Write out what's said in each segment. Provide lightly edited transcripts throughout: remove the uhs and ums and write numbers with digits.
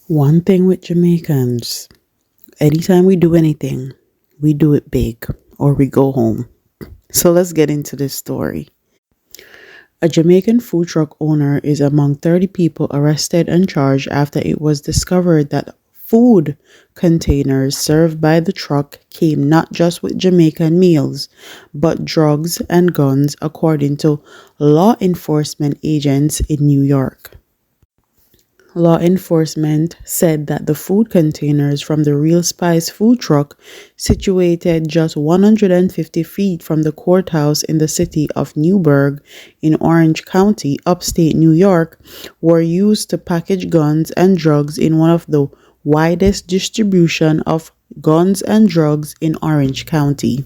One thing with Jamaicans, anytime we do anything, we do it big or we go home. So let's get into this story. A Jamaican food truck owner is among 30 people arrested and charged after it was discovered that food containers served by the truck came not just with Jamaican meals, but drugs and guns, according to law enforcement agents in New York. Law enforcement said that the food containers from the Real Spice food truck, situated just 150 feet from the courthouse in the city of Newburgh in Orange County, upstate New York, were used to package guns and drugs in one of the widest distribution of guns and drugs in Orange County.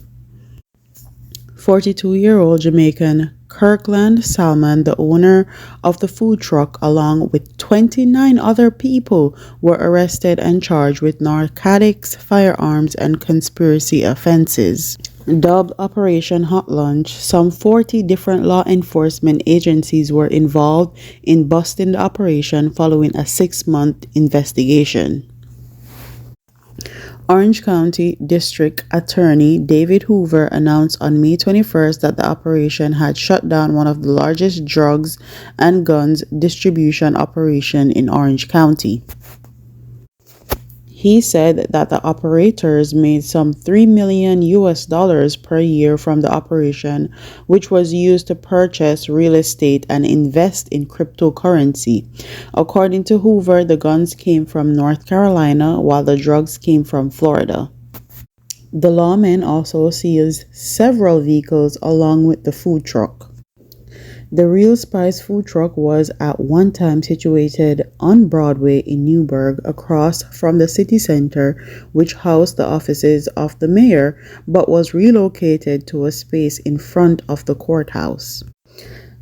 42-year-old Jamaican Kirkland Salmon, the owner of the food truck, along with 29 other people, were arrested and charged with narcotics, firearms, and conspiracy offenses. Dubbed Operation Hot Lunch, some 40 different law enforcement agencies were involved in busting the operation following a 6-month investigation. Orange County District Attorney David Hoover announced on May 21st that the operation had shut down one of the largest drugs and guns distribution operation in Orange County. He said that the operators made some $3 million per year from the operation, which was used to purchase real estate and invest in cryptocurrency. According to Hoover, the guns came from North Carolina, while the drugs came from Florida. The lawmen also seized several vehicles along with the food truck. The Real Spice food truck was at one time situated on Broadway in Newburgh, across from the city center, which housed the offices of the mayor, but was relocated to a space in front of the courthouse.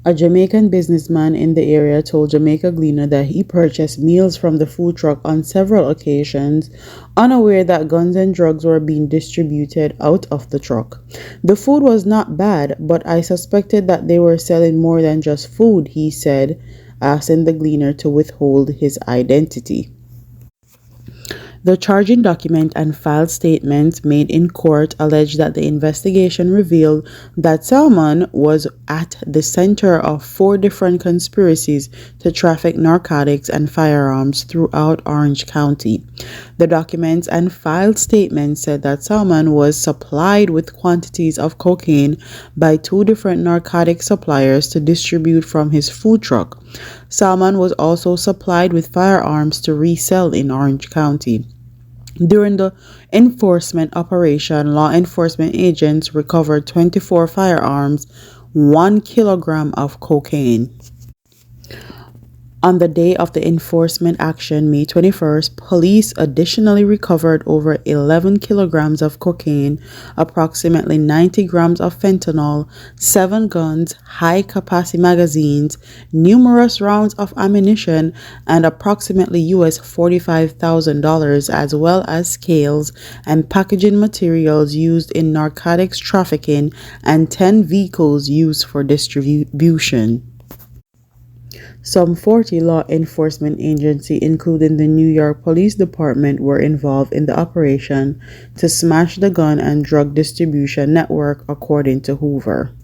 A Jamaican businessman in the area told Jamaica Gleaner that he purchased meals from the food truck on several occasions, unaware that guns and drugs were being distributed out of the truck. The food was not bad, but I suspected that they were selling more than just food, he said, asking the Gleaner to withhold his identity. The charging document and filed statements made in court allege that the investigation revealed that Salmon was at the center of 4 different conspiracies to traffic narcotics and firearms throughout Orange County. The documents and filed statements said that Salmon was supplied with quantities of cocaine by 2 different narcotic suppliers to distribute from his food truck. Salmon was also supplied with firearms to resell in Orange County. During the enforcement operation, law enforcement agents recovered 24 firearms, 1 kilogram of cocaine. On the day of the enforcement action, May 21st, police additionally recovered over 11 kilograms of cocaine, approximately 90 grams of fentanyl, 7 guns, high-capacity magazines, numerous rounds of ammunition, and approximately $45,000, as well as scales and packaging materials used in narcotics trafficking, and 10 vehicles used for distribution. Some 40 law enforcement agencies, including the New York Police Department, were involved in the operation to smash the gun and drug distribution network, according to Hoover.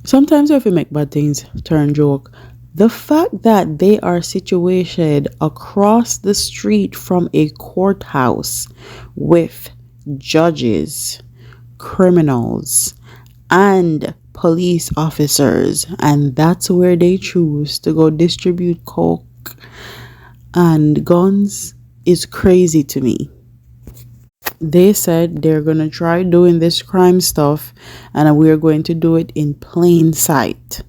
Sometimes if we make bad things turn joke, the fact that they are situated across the street from a courthouse with judges, criminals, and police officers, and that's where they choose to go distribute coke and guns, is crazy to me. They said they're gonna try doing this crime stuff and we're going to do it in plain sight.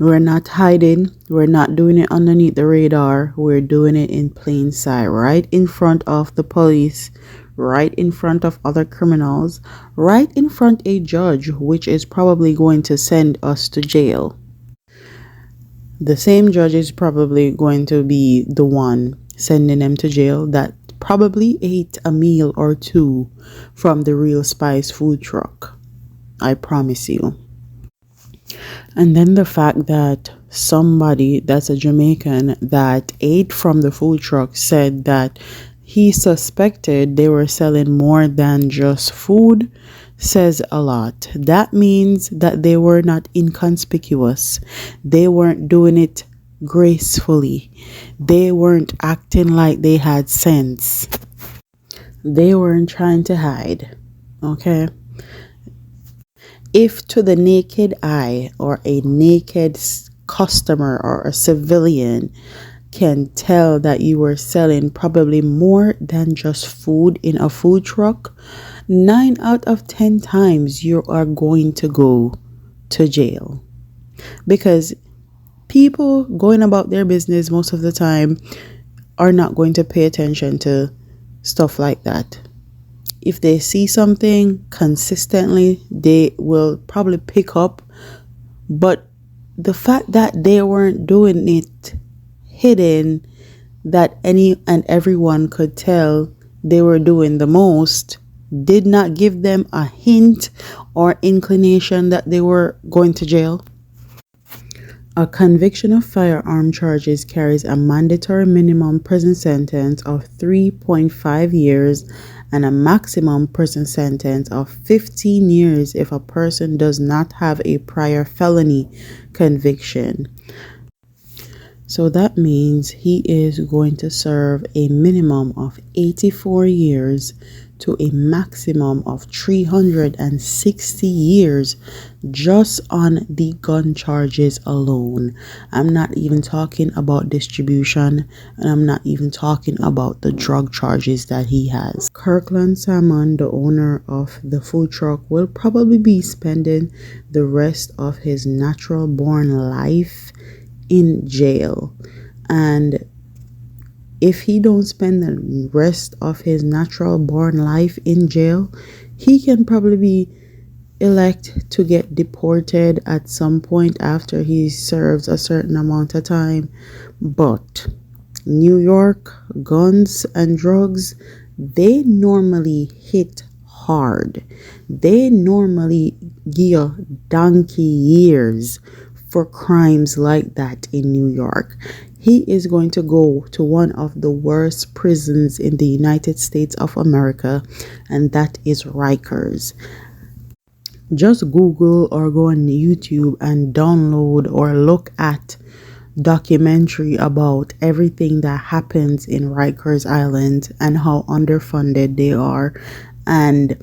We're not hiding, we're not doing it underneath the radar, we're doing it in plain sight, right in front of the police, right in front of other criminals, right in front of a judge, which is probably going to send us to jail. The same judge is probably going to be the one sending them to jail that probably ate a meal or 2 from the Real Spice food truck. I promise you. And then the fact that somebody that's a Jamaican that ate from the food truck said that he suspected they were selling more than just food says a lot. That means that they were not inconspicuous. They weren't doing it gracefully. They weren't acting like they had sense. They weren't trying to hide. Okay? If to the naked eye or a naked customer or a civilian can tell that you were selling probably more than just food in a food truck, 9 out of 10 times you are going to go to jail. Because people going about their business most of the time are not going to pay attention to stuff like that. If they see something consistently, they will probably pick up. But the fact that they weren't doing it hidden, that any and everyone could tell they were doing the most, did not give them a hint or inclination that they were going to jail. A conviction of firearm charges carries a mandatory minimum prison sentence of 3.5 years and a maximum prison sentence of 15 years if a person does not have a prior felony conviction. So that means he is going to serve a minimum of 84 years to a maximum of 360 years just on the gun charges alone. I'm not even talking about distribution, and I'm not even talking about the drug charges that he has. Kirkland Salmon, the owner of the food truck, will probably be spending the rest of his natural born life in jail. And if he don't spend the rest of his natural born life in jail, he can probably be elect to get deported at some point after he serves a certain amount of time. But New York, guns and drugs, they normally hit hard. They normally give donkey years for crimes like that in New York. He is going to go to one of the worst prisons in the United States of America, and that is Rikers. Just Google or go on YouTube and download or look at documentary about everything that happens in Rikers Island and how underfunded they are, and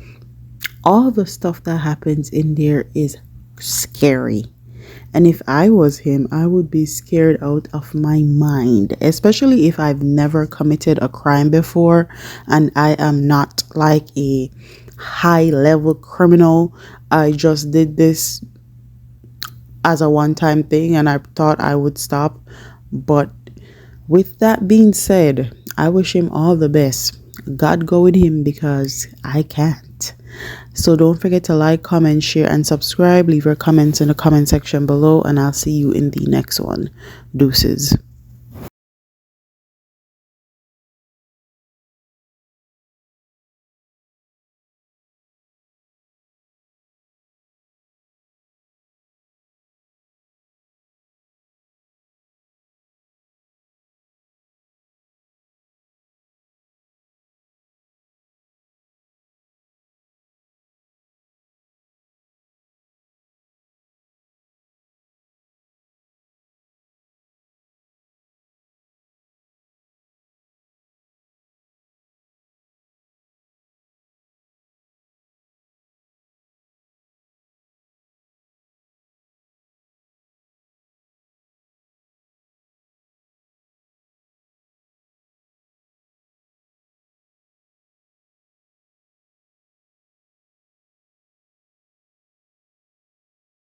all the stuff that happens in there is scary. And if I was him, I would be scared out of my mind, especially if I've never committed a crime before and I am not like a high level criminal. I just did this as a one-time thing and I thought I would stop. But with that being said, I wish him all the best. God go with him because I can't. So don't forget to like, comment, share, and subscribe. Leave your comments in the comment section below, and I'll see you in the next one. Deuces.